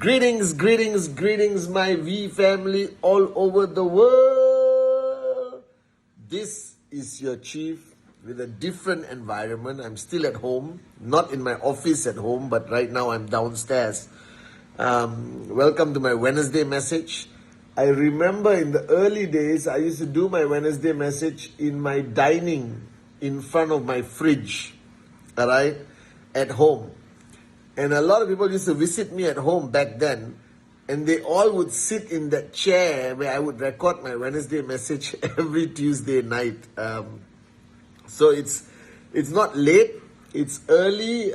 Greetings, my V family all over the world. This is your chief with a different environment. I'm still at home, not in my office at home, but right now I'm downstairs. Welcome to my Wednesday message. I remember in the early days, I used to do my Wednesday message in my dining in front of my fridge, all right, at home. And a lot of people used to visit me at home back then, and they all would sit in that chair where I would record my Wednesday message every Tuesday night. So it's not late, it's early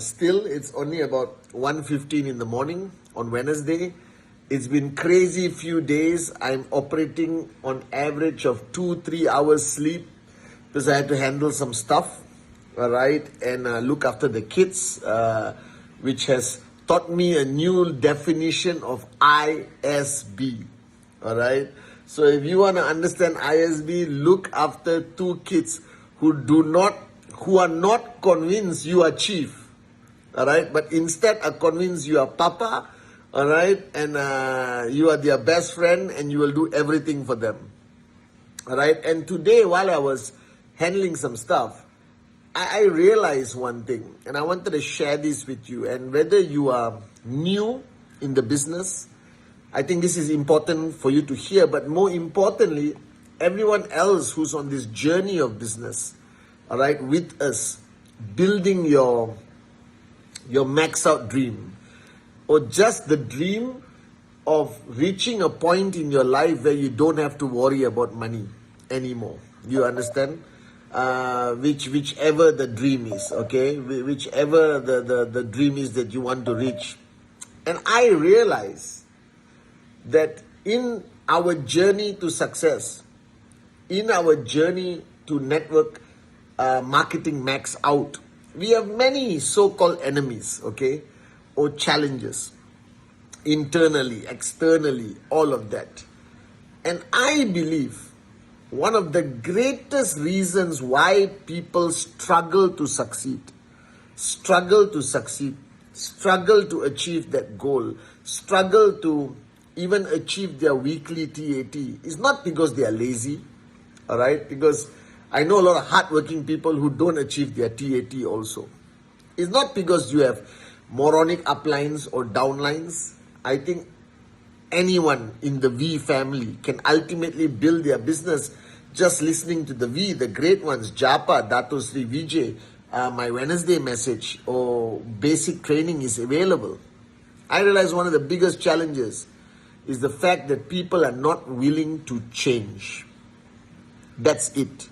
still. It's only about 1:15 in the morning on Wednesday. It's been crazy few days. I'm operating on average of 2-3 hours sleep because I had to handle some stuff. All right, and look after the kids, which has taught me a new definition of ISB. All right, so if you want to understand ISB, look after two kids who are not convinced you are chief. All right, but instead are convinced you are papa. All right, and you are their best friend, and you will do everything for them. All right, and today while I was handling some stuff, I realized one thing, and I wanted to share this with you. And whether you are new in the business, I think this is important for you to hear. But more importantly, everyone else who's on this journey of business, all right, with us, building your max out dream, or just the dream of reaching a point in your life where you don't have to worry about money anymore. You understand? Whichever the dream is, okay? Whichever the dream is that you want to reach. And I realize that in our journey to success, in our journey to network marketing max out, we have many so-called enemies, okay? Or challenges, internally, externally, all of that. And I believe one of the greatest reasons why people struggle to achieve that goal, struggle to even achieve their weekly TAT is not because they are lazy, all right? Because I know a lot of hardworking people who don't achieve their TAT also. It's not because you have moronic uplines or downlines. I think anyone in the V family can ultimately build their business just listening to the V, the great ones, Japa, Dato Sri Vijay, my Wednesday message or basic training is available. I realize one of the biggest challenges is the fact that people are not willing to change. That's it.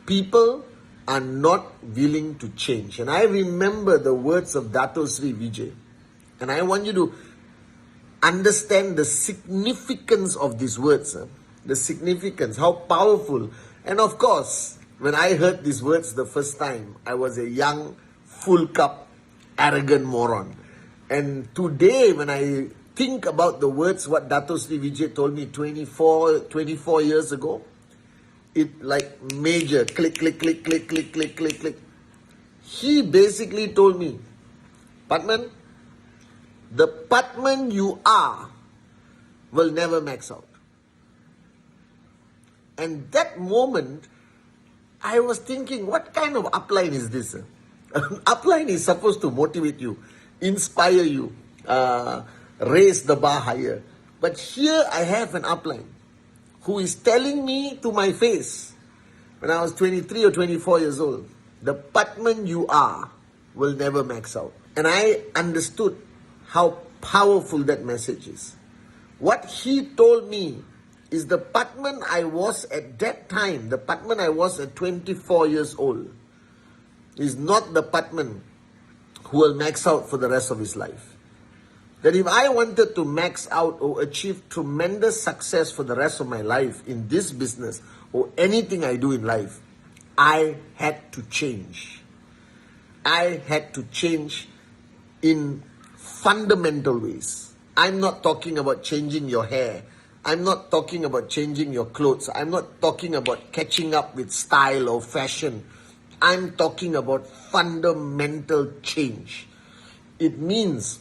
People are not willing to change. And I remember the words of Dato Sri Vijay. And I want you to understand the significance of these words. The significance, how powerful. And of course, when I heard these words the first time, I was a young, full cup, arrogant moron. And today, when I think about the words, what Dato Sri Vijay told me 24 years ago, it like major, click. He basically told me, Pathman, the Pathman you are will never max out. And that moment, I was thinking, what kind of upline is this? An upline is supposed to motivate you, inspire you, raise the bar higher. But here I have an upline who is telling me to my face, when I was 23 or 24 years old, the Pathman you are will never max out. And I understood how powerful that message is. What he told me is the Pathman I was at that time, the Pathman I was at 24 years old, is not the Pathman who will max out for the rest of his life. That if I wanted to max out or achieve tremendous success for the rest of my life in this business or anything I do in life, I had to change. I had to change in fundamental ways. I'm not talking about changing your hair. I'm not talking about changing your clothes. I'm not talking about catching up with style or fashion. I'm talking about fundamental change. It means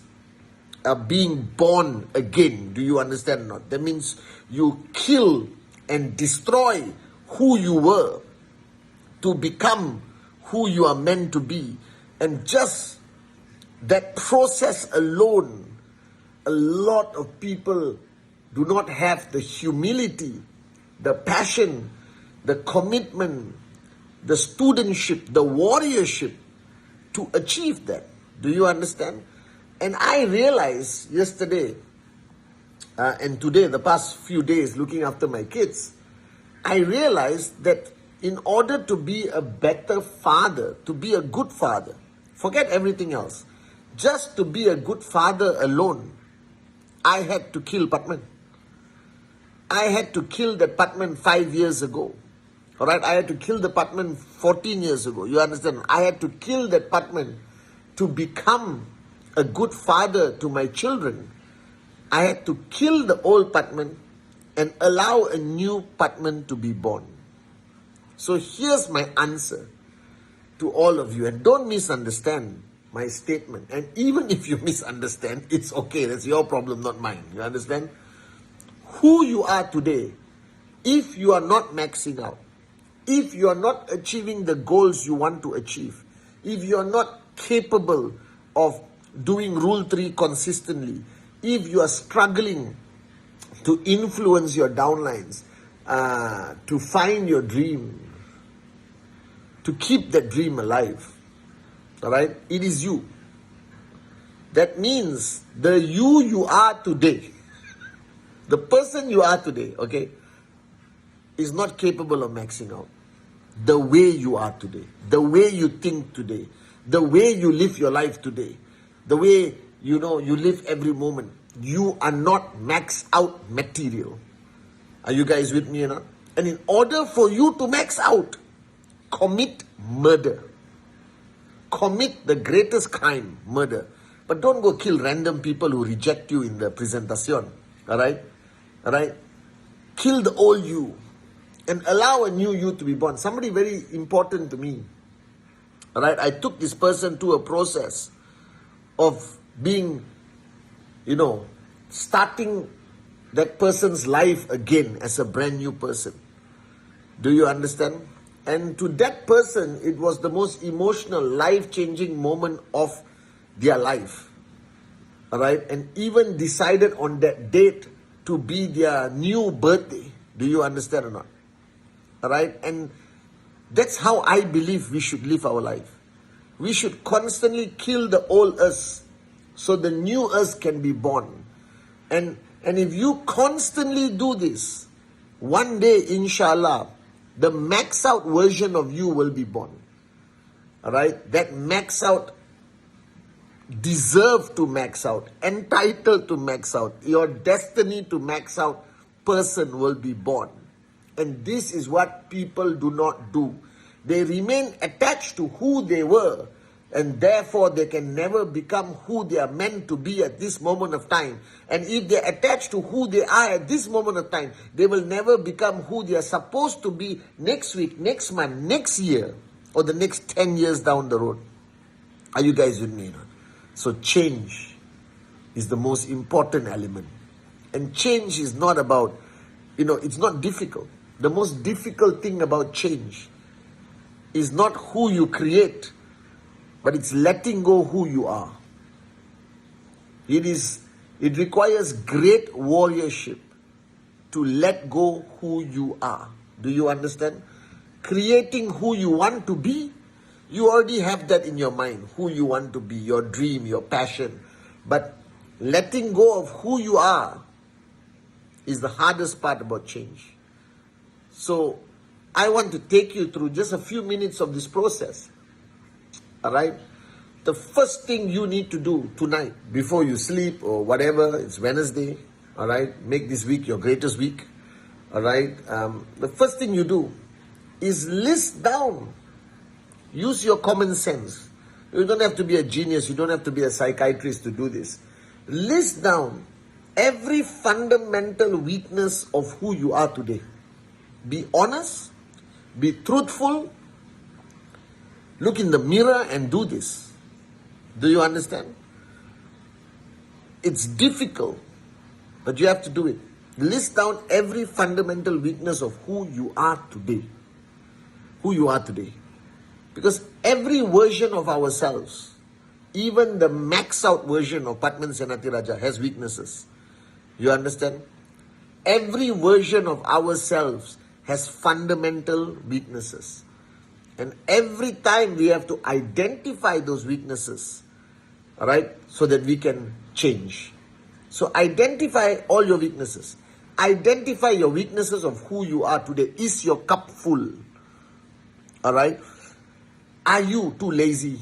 being born again. Do you understand or not? That means you kill and destroy who you were to become who you are meant to be. And just that process alone, a lot of people do not have the humility, the passion, the commitment, the studentship, the warriorship to achieve that. Do you understand? And I realized yesterday and today, the past few days, looking after my kids, I realized that in order to be a better father, to be a good father, forget everything else, just to be a good father alone, I had to kill Pathman. I had to kill that Pathman 5 years ago. Alright, I had to kill the Pathman 14 years ago. You understand? I had to kill that Pathman to become a good father to my children. I had to kill the old Pathman and allow a new Pathman to be born. So here's my answer to all of you. And don't misunderstand my statement. And even if you misunderstand, it's okay. That's your problem, not mine. You understand? Who you are today, if you are not maxing out, if you are not achieving the goals you want to achieve, if you are not capable of doing Rule 3 consistently, if you are struggling to influence your downlines, to find your dream, to keep that dream alive, all right, it is you. That means the you are today, the person you are today, okay, is not capable of maxing out. The way you are today, the way you think today, the way you live your life today, the way you live every moment, you are not max out material. Are you guys with me or not? And in order for you to max out, commit murder. Commit the greatest crime, murder. But don't go kill random people who reject you in the presentation. Alright? Alright? Kill the old you and allow a new you to be born. Somebody very important to me. Alright? I took this person to a process of being, starting that person's life again as a brand new person. Do you understand? And to that person, it was the most emotional, life-changing moment of their life. Alright? And even decided on that date to be their new birthday. Do you understand or not? Alright? And that's how I believe we should live our life. We should constantly kill the old us so the new us can be born. And if you constantly do this, one day, inshallah, the max out version of you will be born. Alright? That max out, deserve to max out, entitled to max out, your destiny to max out person will be born. And this is what people do not do. They remain attached to who they were, and therefore they can never become who they are meant to be at this moment of time. And if they're attached to who they are at this moment of time, they will never become who they are supposed to be next week, next month, next year, or the next 10 years down the road. Are you guys with me? So change is the most important element. And change is not about, it's not difficult. The most difficult thing about change is not who you create, but it's letting go who you are. It requires great warriorship to let go who you are. Do you understand? Creating who you want to be, you already have that in your mind, who you want to be, your dream, your passion. But letting go of who you are is the hardest part about change. So I want to take you through just a few minutes of this process. Alright? The first thing you need to do tonight, before you sleep or whatever, it's Wednesday, alright? Make this week your greatest week, alright? The first thing you do is list down. Use your common sense. You don't have to be a genius, you don't have to be a psychiatrist to do this. List down every fundamental weakness of who you are today. Be honest, be truthful, look in the mirror and do this. Do you understand? It's difficult, but you have to do it. List down every fundamental weakness of who you are today. Who you are today. Because every version of ourselves, even the max out version of Pathman Senathirajah has weaknesses. You understand? Every version of ourselves has fundamental weaknesses. And every time we have to identify those weaknesses, all right, so that we can change. So identify all your weaknesses. Identify your weaknesses of who you are today. Is your cup full? All right? Are you too lazy?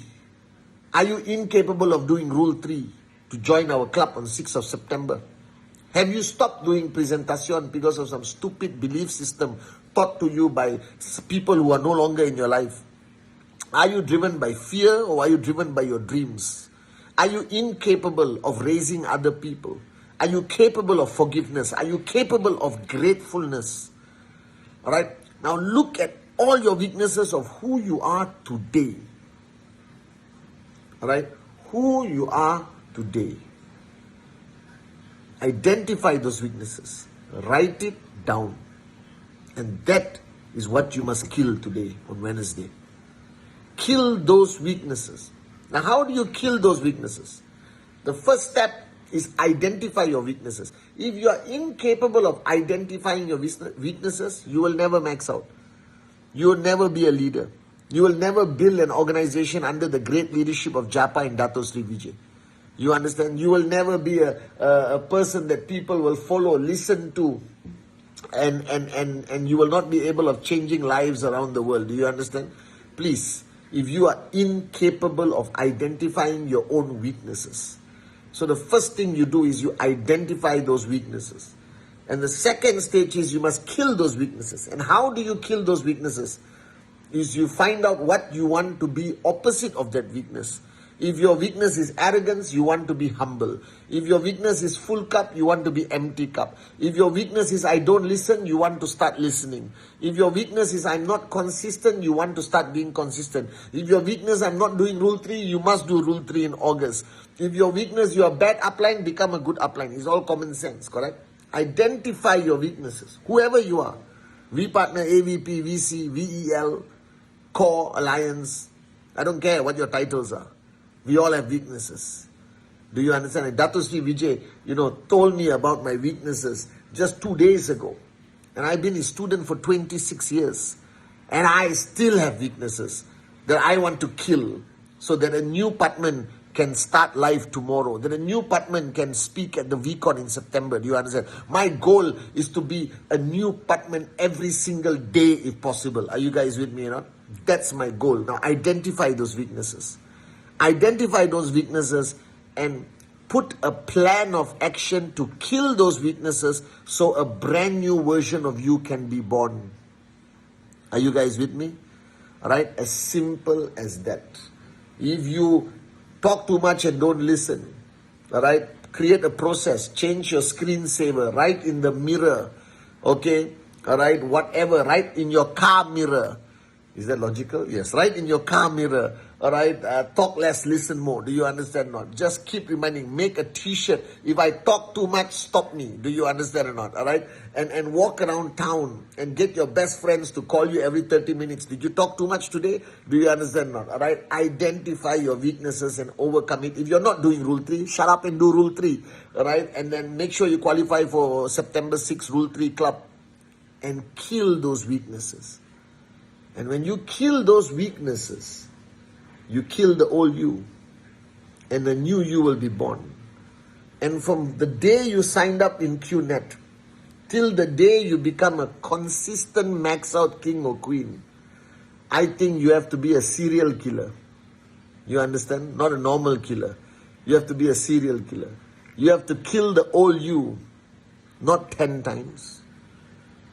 Are you incapable of doing Rule 3 to join our club on 6th of September? Have you stopped doing presentation because of some stupid belief system taught to you by people who are no longer in your life? Are you driven by fear or are you driven by your dreams? Are you incapable of raising other people? Are you capable of forgiveness? Are you capable of gratefulness? All right. Now look at all your weaknesses of who you are today. All right. Who you are today. Identify those weaknesses. Write it down. And that is what you must kill today on Wednesday. Kill those weaknesses. Now, how do you kill those weaknesses? The first step is identify your weaknesses. If you are incapable of identifying your weaknesses, you will never max out. You will never be a leader. You will never build an organization under the great leadership of Japa and Dato Sri Vijay. You understand? You will never be a person that people will follow, listen to, and you will not be able of changing lives around the world. Do you understand? Please, if you are incapable of identifying your own weaknesses, so the first thing you do is you identify those weaknesses. And the second stage is you must kill those weaknesses. And how do you kill those weaknesses? Is you find out what you want to be opposite of that weakness. If your weakness is arrogance, you want to be humble. If your weakness is full cup, you want to be empty cup. If your weakness is I don't listen, you want to start listening. If your weakness is I'm not consistent, you want to start being consistent. If your weakness I'm not doing Rule 3, you must do Rule 3 in August. If your weakness you are bad upline, become a good upline. It's all common sense, correct? Identify your weaknesses. Whoever you are. V partner, AVP, VC, VEL, Core, Alliance. I don't care what your titles are. We all have weaknesses. Do you understand? And Dato Sri Vijay, told me about my weaknesses just 2 days ago. And I've been his student for 26 years. And I still have weaknesses that I want to kill so that a new Pathman can start life tomorrow. That a new Pathman can speak at the VCon in September. Do you understand? My goal is to be a new Pathman every single day if possible. Are you guys with me or not? That's my goal. Now identify those weaknesses. Identify those weaknesses and put a plan of action to kill those weaknesses so a brand new version of you can be born. Are you guys with me? All right? As simple as that. If you talk too much and don't listen, all right? Create a process. Change your screensaver. Write in the mirror. Okay? All right? Whatever. Write in your car mirror. Is that logical? Yes. Write in your car mirror. All right, talk less, listen more. Do you understand or not? Just keep reminding. Make a t-shirt. If I talk too much, stop me. Do you understand or not? All right, and walk around town and get your best friends to call you every 30 minutes. Did you talk too much today? Do you understand or not? All right, identify your weaknesses and overcome it. If you're not doing Rule 3, shut up and do Rule 3. All right, and then make sure you qualify for September 6 Rule 3 Club and kill those weaknesses. And when you kill those weaknesses, you kill the old you, and the new you will be born. And from the day you signed up in QNET, till the day you become a consistent max out king or queen, I think you have to be a serial killer. You understand? Not a normal killer. You have to be a serial killer. You have to kill the old you, not 10 times,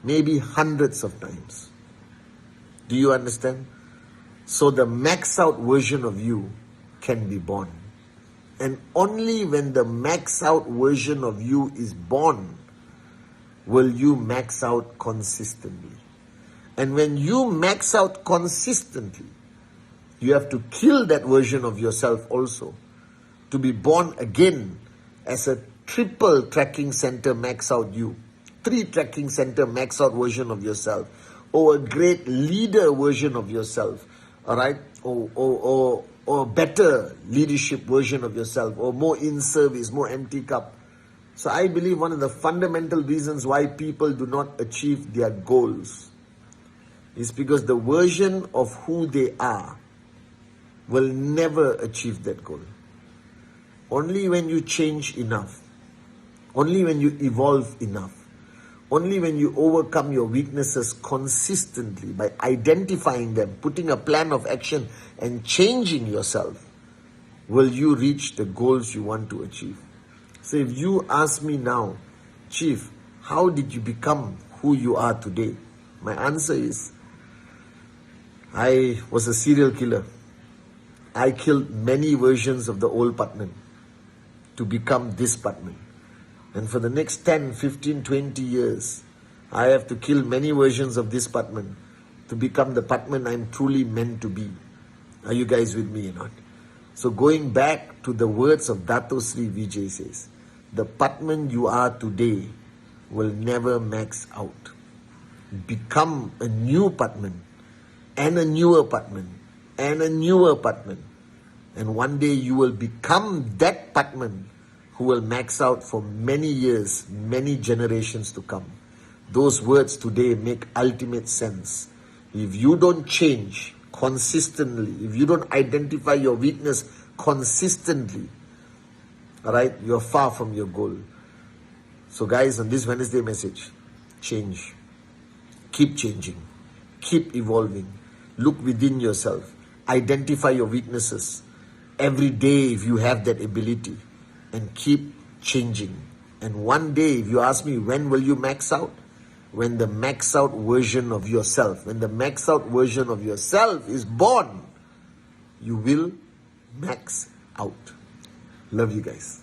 maybe hundreds of times. Do you understand? So the max out version of you can be born. And only when the max out version of you is born will you max out consistently. And when you max out consistently, you have to kill that version of yourself also to be born again as a triple tracking center max out you, 3 tracking center max out version of yourself, or a great leader version of yourself, all right, or a better leadership version of yourself, or more in service, more empty cup. So I believe one of the fundamental reasons why people do not achieve their goals is because the version of who they are will never achieve that goal. Only when you change enough, only when you evolve enough, only when you overcome your weaknesses consistently by identifying them, putting a plan of action and changing yourself, will you reach the goals you want to achieve. So if you ask me now, Chief, how did you become who you are today? My answer is, I was a serial killer. I killed many versions of the old Pathman to become this Pathman. And for the next 10, 15, 20 years, I have to kill many versions of this Pathman to become the Pathman I'm truly meant to be. Are you guys with me or not? So going back to the words of Dato Sri Vijay says, the Pathman you are today will never max out. Become a new Pathman, and a newer Pathman, and a newer Pathman. And one day you will become that Pathman who will max out for many years, many generations to come. Those words today make ultimate sense. If you don't change consistently, if you don't identify your weakness consistently, all right, you're far from your goal. So guys, on this Wednesday message, change. Keep changing. Keep evolving. Look within yourself. Identify your weaknesses. Every day, if you have that ability, and keep changing. And one day, if you ask me, when will you max out? When the max out version of yourself, when the max out version of yourself is born, you will max out. Love you guys.